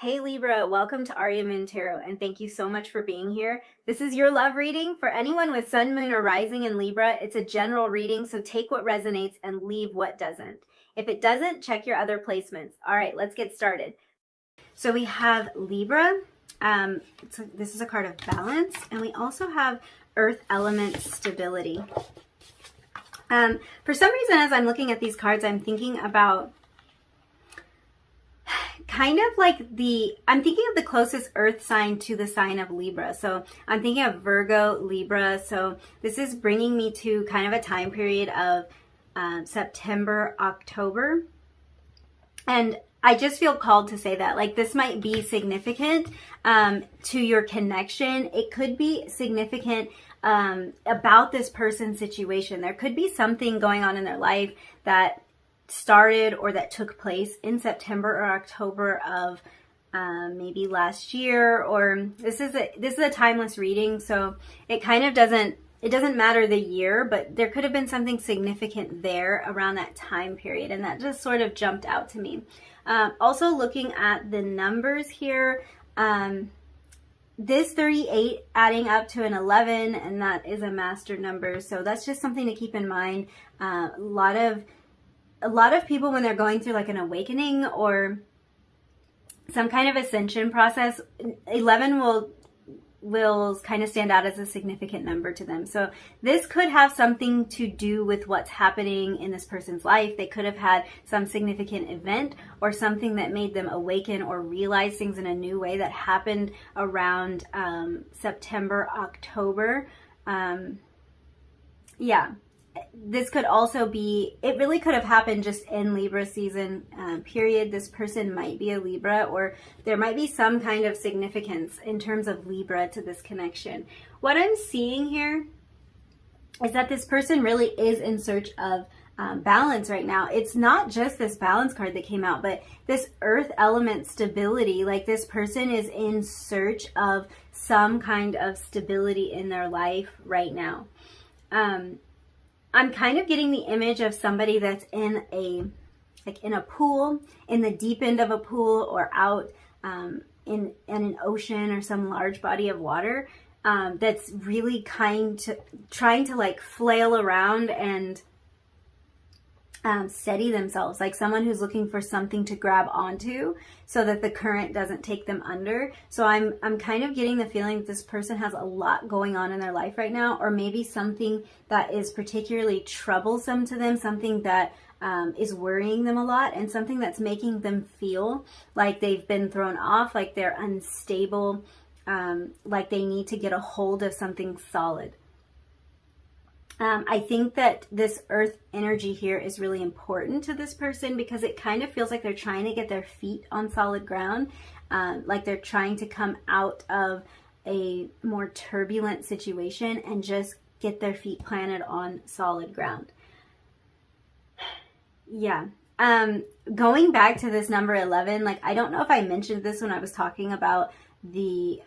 Hey Libra, welcome to Arya Moon Tarot, and thank you so much for being here. This is your love reading for anyone with Sun, Moon, or Rising in Libra. It's a general reading, so take what resonates and leave what doesn't. If it doesn't, check your other placements. All right, let's get started. So we have Libra. This is a card of balance, and we also have Earth element stability. For some reason, as I'm looking at these cards, I'm thinking about kind of like I'm thinking of the closest earth sign to the sign of Libra. So I'm thinking of Virgo, Libra. So this is bringing me to kind of a time period of September, October. And I just feel called to say that, like, this might be significant to your connection. It could be significant about this person's situation. There could be something going on in their life that started or that took place in September or October of maybe last year, or this is a timeless reading, so it kind of doesn't matter the year, but there could have been something significant there around that time period, and that just sort of jumped out to me. Also looking at the numbers here, this 38 adding up to an 11, and that is a master number, so that's just something to keep in mind. A lot of people, when they're going through like an awakening or some kind of ascension process, 11 will kind of stand out as a significant number to them. So this could have something to do with what's happening in this person's life. They could have had some significant event or something that made them awaken or realize things in a new way that happened around September, October. This could also be, it really could have happened just in Libra season period. This person might be a Libra, or there might be some kind of significance in terms of Libra to this connection. What I'm seeing here is that this person really is in search of balance right now. It's not just this balance card that came out, but this earth element stability. Like, this person is in search of some kind of stability in their life right now. I'm kind of getting the image of somebody that's in a pool, in the deep end of a pool, or out in an ocean or some large body of water, that's really trying to like flail around and steady themselves, like someone who's looking for something to grab onto so that the current doesn't take them under. So I'm kind of getting the feeling that this person has a lot going on in their life right now, or maybe something that is particularly troublesome to them, something that is worrying them a lot, and something that's making them feel like they've been thrown off, like they're unstable, like they need to get a hold of something solid. I think that this earth energy here is really important to this person because it kind of feels like they're trying to get their feet on solid ground, like they're trying to come out of a more turbulent situation and just get their feet planted on solid ground. Yeah. Going back to this number 11, like, I don't know if I mentioned this when I was talking about the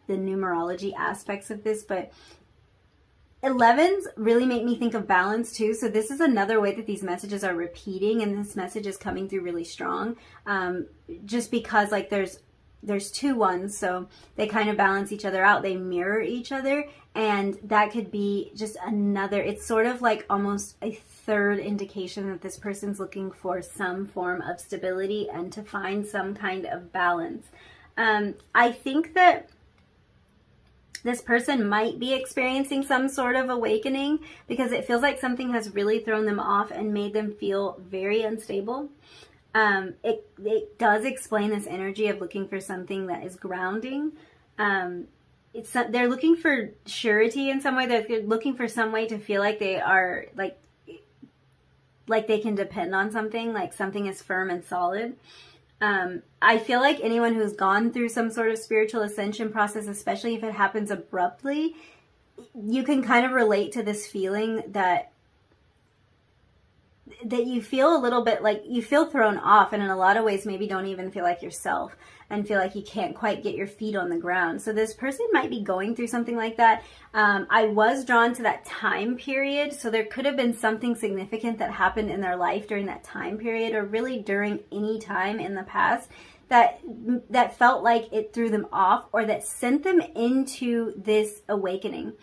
numerology aspects of this, but 11s really make me think of balance too. So this is another way that these messages are repeating, and this message is coming through really strong, just because like there's two ones, so they kind of balance each other out, they mirror each other, and that could be just another, it's sort of like almost a third indication that this person's looking for some form of stability and to find some kind of balance. I think that this person might be experiencing some sort of awakening because it feels like something has really thrown them off and made them feel very unstable. It does explain this energy of looking for something that is grounding. They're looking for surety in some way. They're looking for some way to feel like they are like they can depend on something, like something is firm and solid. I feel like anyone who's gone through some sort of spiritual ascension process, especially if it happens abruptly, you can kind of relate to this feeling that you feel a little bit like you feel thrown off, and in a lot of ways maybe don't even feel like yourself and feel like you can't quite get your feet on the ground. So this person might be going through something like that. I was drawn to that time period, so there could have been something significant that happened in their life during that time period, or really during any time in the past that felt like it threw them off, or that sent them into this awakening.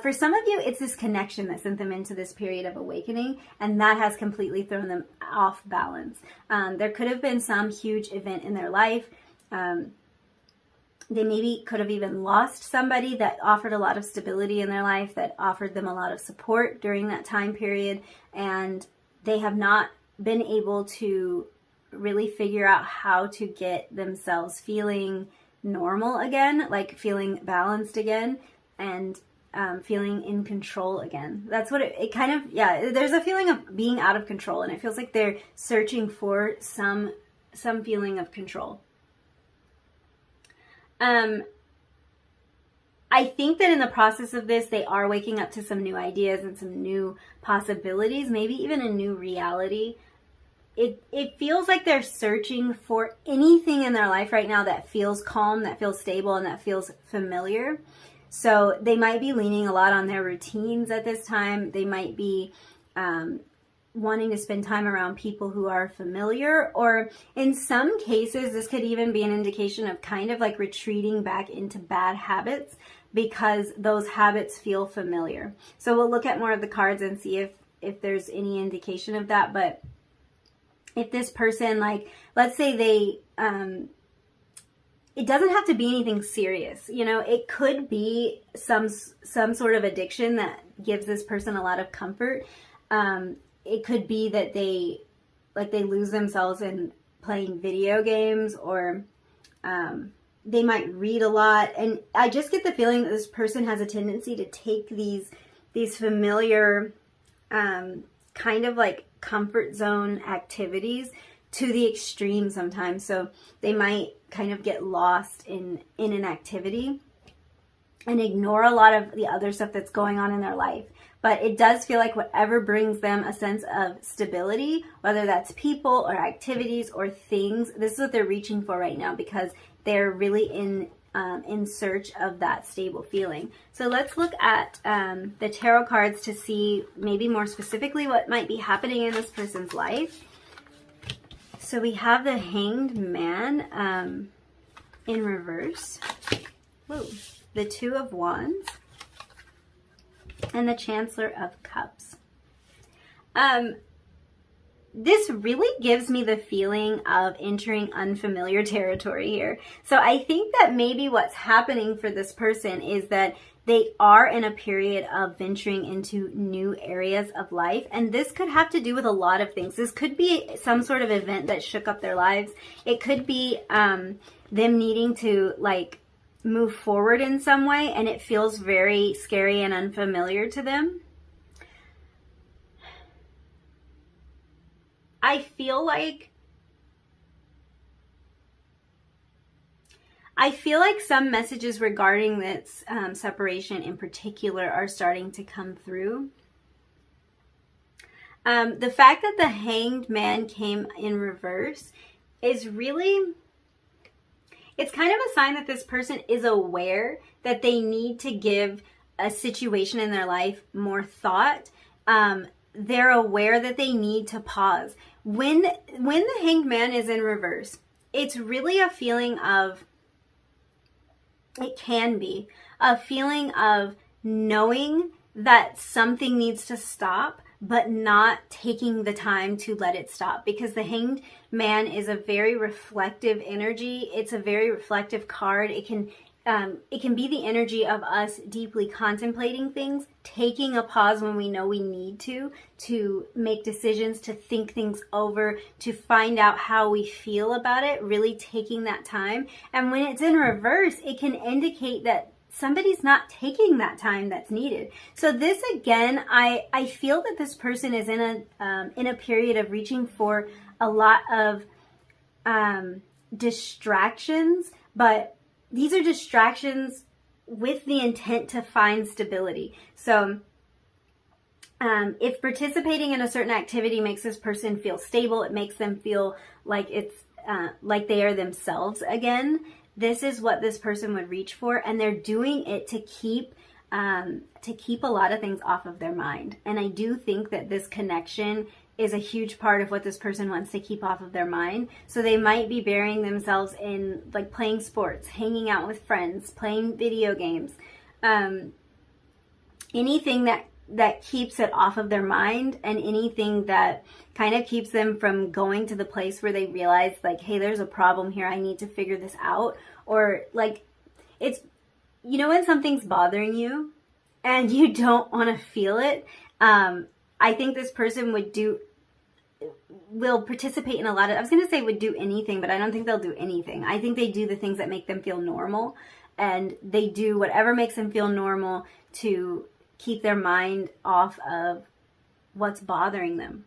For some of you, it's this connection that sent them into this period of awakening, and that has completely thrown them off balance. There could have been some huge event in their life. They maybe could have even lost somebody that offered a lot of stability in their life, that offered them a lot of support during that time period, and they have not been able to really figure out how to get themselves feeling normal again, like feeling balanced again, and feeling in control again. That's what it kind of, yeah, there's a feeling of being out of control, and it feels like they're searching for some feeling of control. I think that in the process of this, they are waking up to some new ideas and some new possibilities, maybe even a new reality. It feels like they're searching for anything in their life right now that feels calm, that feels stable, and that feels familiar. So they might be leaning a lot on their routines at this time. They might be wanting to spend time around people who are familiar, or in some cases, this could even be an indication of kind of like retreating back into bad habits because those habits feel familiar. So we'll look at more of the cards and see if there's any indication of that. But if this person, like, let's say they, it doesn't have to be anything serious, you know, it could be some sort of addiction that gives this person a lot of comfort. It could be that they lose themselves in playing video games, or they might read a lot. And I just get the feeling that this person has a tendency to take these familiar kind of like comfort zone activities to the extreme sometimes. So they might kind of get lost in an activity and ignore a lot of the other stuff that's going on in their life. But it does feel like whatever brings them a sense of stability, whether that's people or activities or things, this is what they're reaching for right now, because they're really in search of that stable feeling. So let's look at the tarot cards to see maybe more specifically what might be happening in this person's life. So we have the Hanged Man in reverse. Whoa. The Two of Wands. And the Chancellor of Cups. This really gives me the feeling of entering unfamiliar territory here. So I think that maybe what's happening for this person is that they are in a period of venturing into new areas of life. And this could have to do with a lot of things. This could be some sort of event that shook up their lives. It could be them needing to like move forward in some way, and it feels very scary and unfamiliar to them. I feel like some messages regarding this separation in particular are starting to come through. The fact that the Hanged Man came in reverse is really, it's kind of a sign that this person is aware that they need to give a situation in their life more thought. They're aware that they need to pause. When the Hanged Man is in reverse, it's really a feeling of, it can be a feeling of knowing that something needs to stop, but not taking the time to let it stop, because the Hanged Man is a very reflective energy. It's a very reflective card. It can be the energy of us deeply contemplating things, taking a pause when we know we need to make decisions, to think things over, to find out how we feel about it, really taking that time. And when it's in reverse, it can indicate that somebody's not taking that time that's needed. So this, again, I feel that this person is in a period of reaching for a lot of distractions, but these are distractions with the intent to find stability. So if participating in a certain activity makes this person feel stable, it makes them feel like it's like they are themselves again, this is what this person would reach for, and they're doing it to keep a lot of things off of their mind. And I do think that this connection is a huge part of what this person wants to keep off of their mind. So they might be burying themselves in like playing sports, hanging out with friends, playing video games, anything that keeps it off of their mind, and anything that kind of keeps them from going to the place where they realize like, hey, there's a problem here, I need to figure this out. Or like, it's, you know, when something's bothering you and you don't want to feel it, I think this person will participate in a lot of, I was going to say would do anything, but I don't think they'll do anything. I think they do the things that make them feel normal, and they do whatever makes them feel normal to keep their mind off of what's bothering them.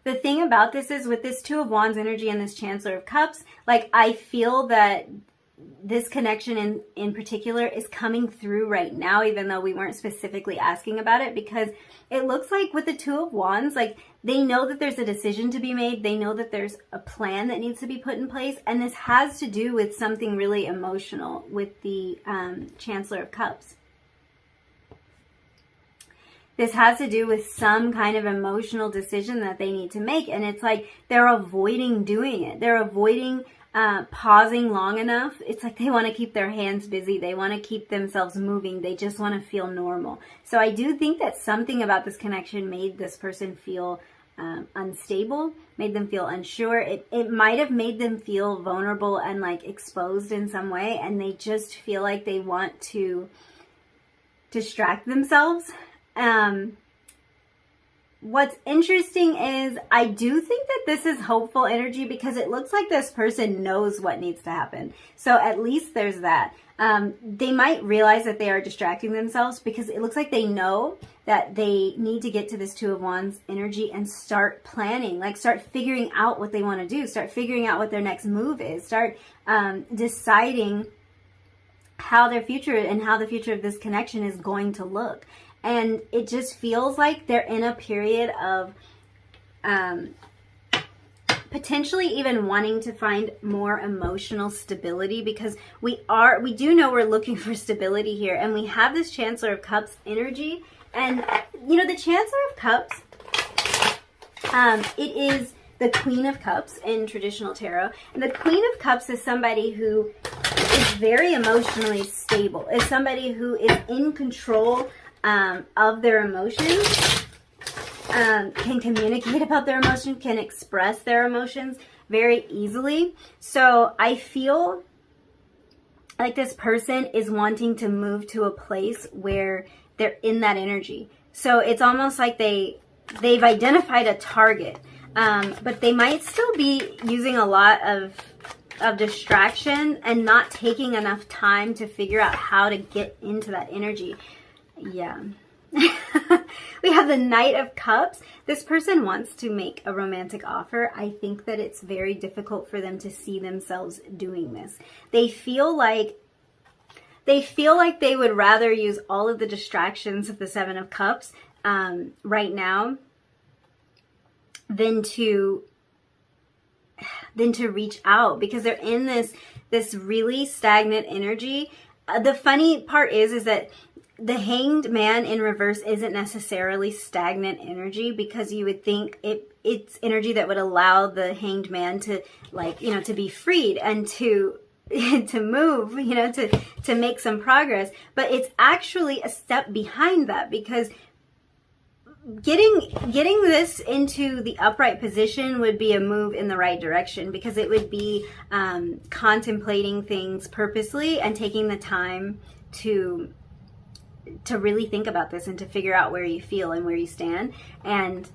The thing about this is, with this Two of Wands energy and this Chancellor of Cups, like, I feel that this connection in particular is coming through right now, even though we weren't specifically asking about it, because it looks like with the Two of Wands, like, they know that there's a decision to be made. They know that there's a plan that needs to be put in place. And this has to do with something really emotional with the Chancellor of Cups. This has to do with some kind of emotional decision that they need to make. And it's like they're avoiding doing it. They're avoiding pausing long enough. It's like they want to keep their hands busy. They want to keep themselves moving. They just want to feel normal. So I do think that something about this connection made this person feel unstable, made them feel unsure. It might have made them feel vulnerable and like exposed in some way. And they just feel like they want to distract themselves. What's interesting is I do think that this is hopeful energy, because it looks like this person knows what needs to happen. So at least there's that. They might realize that they are distracting themselves, because it looks like they know that they need to get to this Two of Wands energy and start planning, like start figuring out what they want to do, start figuring out what their next move is, start deciding how their future and how the future of this connection is going to look. And it just feels like they're in a period of potentially even wanting to find more emotional stability, because we do know we're looking for stability here. And we have this Chancellor of Cups energy. And, you know, the Chancellor of Cups, it is the Queen of Cups in traditional tarot. And the Queen of Cups is somebody who is very emotionally stable, is somebody who is in control of their emotions, can communicate about their emotions, can express their emotions very easily. So I feel like this person is wanting to move to a place where they're in that energy. So it's almost like they've identified a target, but they might still be using a lot of distraction and not taking enough time to figure out how to get into that energy. Yeah. We have the Knight of Cups. This person wants to make a romantic offer. I think that it's very difficult for them to see themselves doing this. They feel like they would rather use all of the distractions of the Seven of Cups right now than to reach out, because they're in this really stagnant energy. The funny part is that the Hanged Man in reverse isn't necessarily stagnant energy, because you would think it's energy that would allow the Hanged Man to, like, you know, to be freed and to move, you know, to make some progress. But it's actually a step behind that, because getting this into the upright position would be a move in the right direction, because it would be contemplating things purposely and taking the time to really think about this and to figure out where you feel and where you stand. And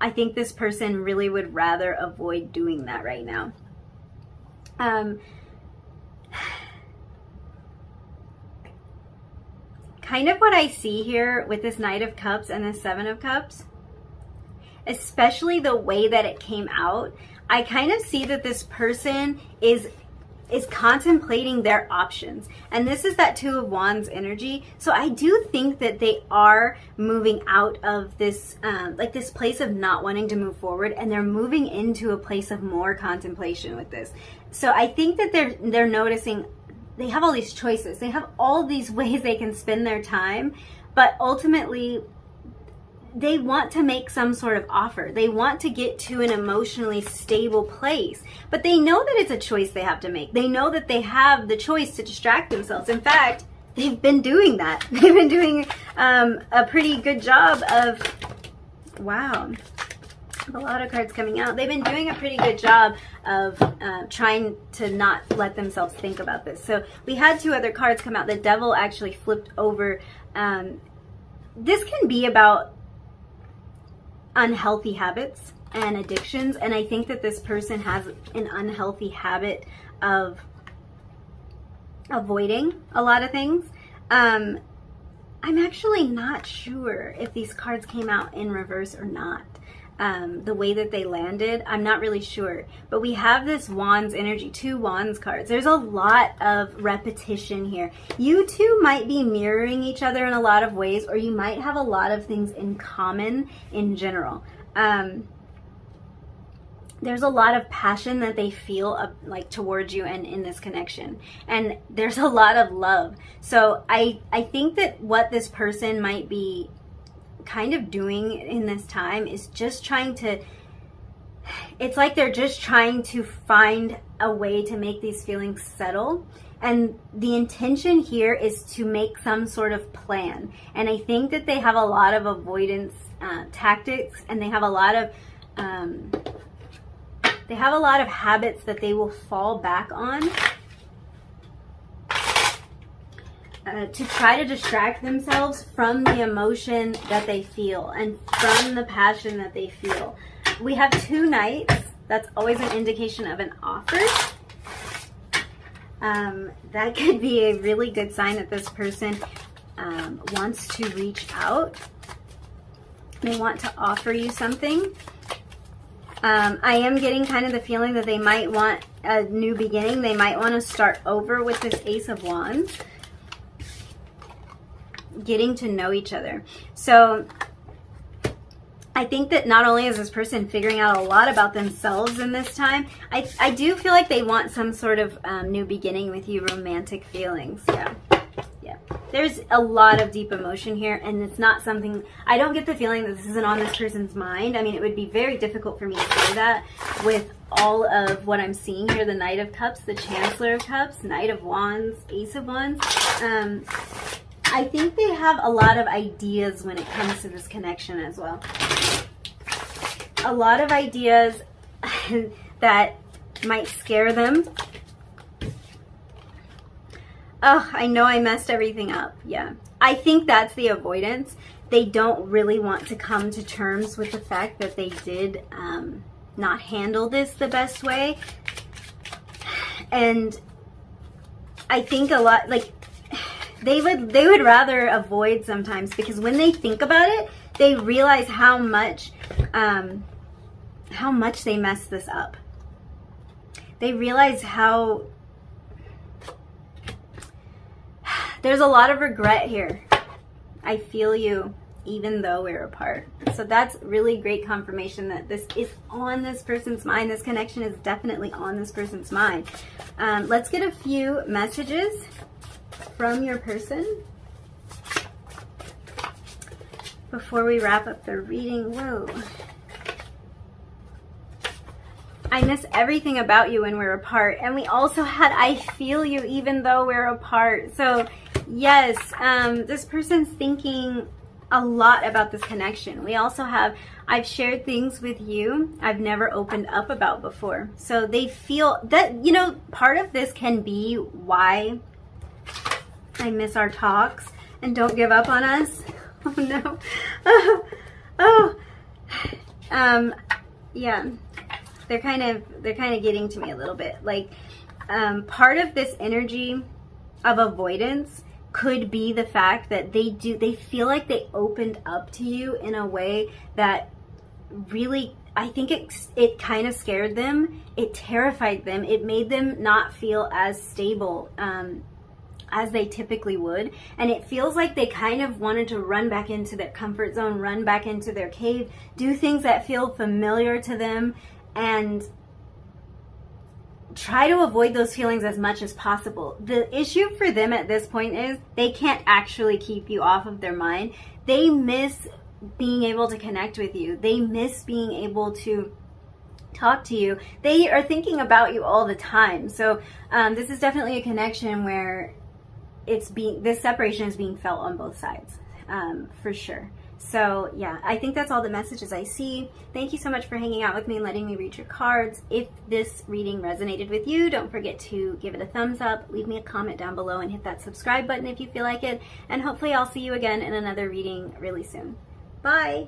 I think this person really would rather avoid doing that right now. Kind of what I see here with this Knight of Cups and this Seven of Cups, especially the way that it came out, I kind of see that this person is contemplating their options. And this is that Two of Wands energy. So I do think that they are moving out of this, like this place of not wanting to move forward, and they're moving into a place of more contemplation with this. So I think that they're noticing they have all these choices. They have all these ways they can spend their time, but ultimately they want to make some sort of offer. They want to get to an emotionally stable place, but they know that it's a choice they have to make. They know that they have the choice to distract themselves. In fact, they've been doing that. They've been doing a pretty good job of, wow, a lot of cards coming out. They've been doing a pretty good job of trying to not let themselves think about this. So we had two other cards come out. The Devil actually flipped over. This can be about unhealthy habits and addictions, and I think that this person has an unhealthy habit of avoiding a lot of things. I'm actually not sure if these cards came out in reverse or not. The way that they landed, I'm not really sure. But we have this Wands energy, two Wands cards. There's a lot of repetition here. You two might be mirroring each other in a lot of ways, or you might have a lot of things in common in general. There's a lot of passion that they feel like towards you and in this connection. And there's a lot of love. So I think that what this person might be kind of doing in this time is just trying to, it's like they're just trying to find a way to make these feelings settle. And the intention here is to make some sort of plan. And I think that they have a lot of avoidance tactics, and they have a lot of habits that they will fall back on to try to distract themselves from the emotion that they feel and from the passion that they feel. We have two Knights. That's always an indication of an offer. That could be a really good sign that this person wants to reach out. They want to offer you something. I am getting kind of the feeling that they might want a new beginning. They might want to start over with this Ace of Wands. Getting to know each other. So I think that not only is this person figuring out a lot about themselves in this time, I do feel like they want some sort of new beginning with you, romantic feelings. Yeah. There's a lot of deep emotion here, and it's not something, I don't get the feeling that this isn't on this person's mind. I mean, it would be very difficult for me to say that with all of what I'm seeing here. The Knight of Cups, the Chancellor of Cups, Knight of Wands, Ace of Wands. I think they have a lot of ideas when it comes to this connection as well. A lot of ideas that might scare them. Oh, I know I messed everything up. Yeah. I think that's the avoidance. They don't really want to come to terms with the fact that they did not handle this the best way. And I think a lot, like, they would rather avoid sometimes, because when they think about it, they realize how much they messed this up. They realize how there's a lot of regret here. I feel you, even though we're apart. So that's really great confirmation that this is on this person's mind. This connection is definitely on this person's mind. Let's get a few messages from your person before we wrap up the reading. Whoa. I miss everything about you when we're apart. And we also had I feel you even though we're apart. So yes, this person's thinking a lot about this connection. We also have I've shared things with you I've never opened up about before. So they feel that, you know, part of this can be why I miss our talks and don't give up on us. Oh no. Yeah. They're kind of getting to me a little bit. Like, part of this energy of avoidance could be the fact that they feel like they opened up to you in a way that really, I think it kind of scared them. It terrified them. It made them not feel as stable as they typically would. And it feels like they kind of wanted to run back into their comfort zone, run back into their cave, do things that feel familiar to them, and try to avoid those feelings as much as possible. The issue for them at this point is they can't actually keep you off of their mind. They miss being able to connect with you. They miss being able to talk to you. They are thinking about you all the time. So this is definitely a connection where this separation is being felt on both sides, for sure. So yeah, I think that's all the messages I see. Thank you so much for hanging out with me and letting me read your cards. If this reading resonated with you, don't forget to give it a thumbs up, leave me a comment down below, and hit that subscribe button if you feel like it. And hopefully I'll see you again in another reading really soon. Bye!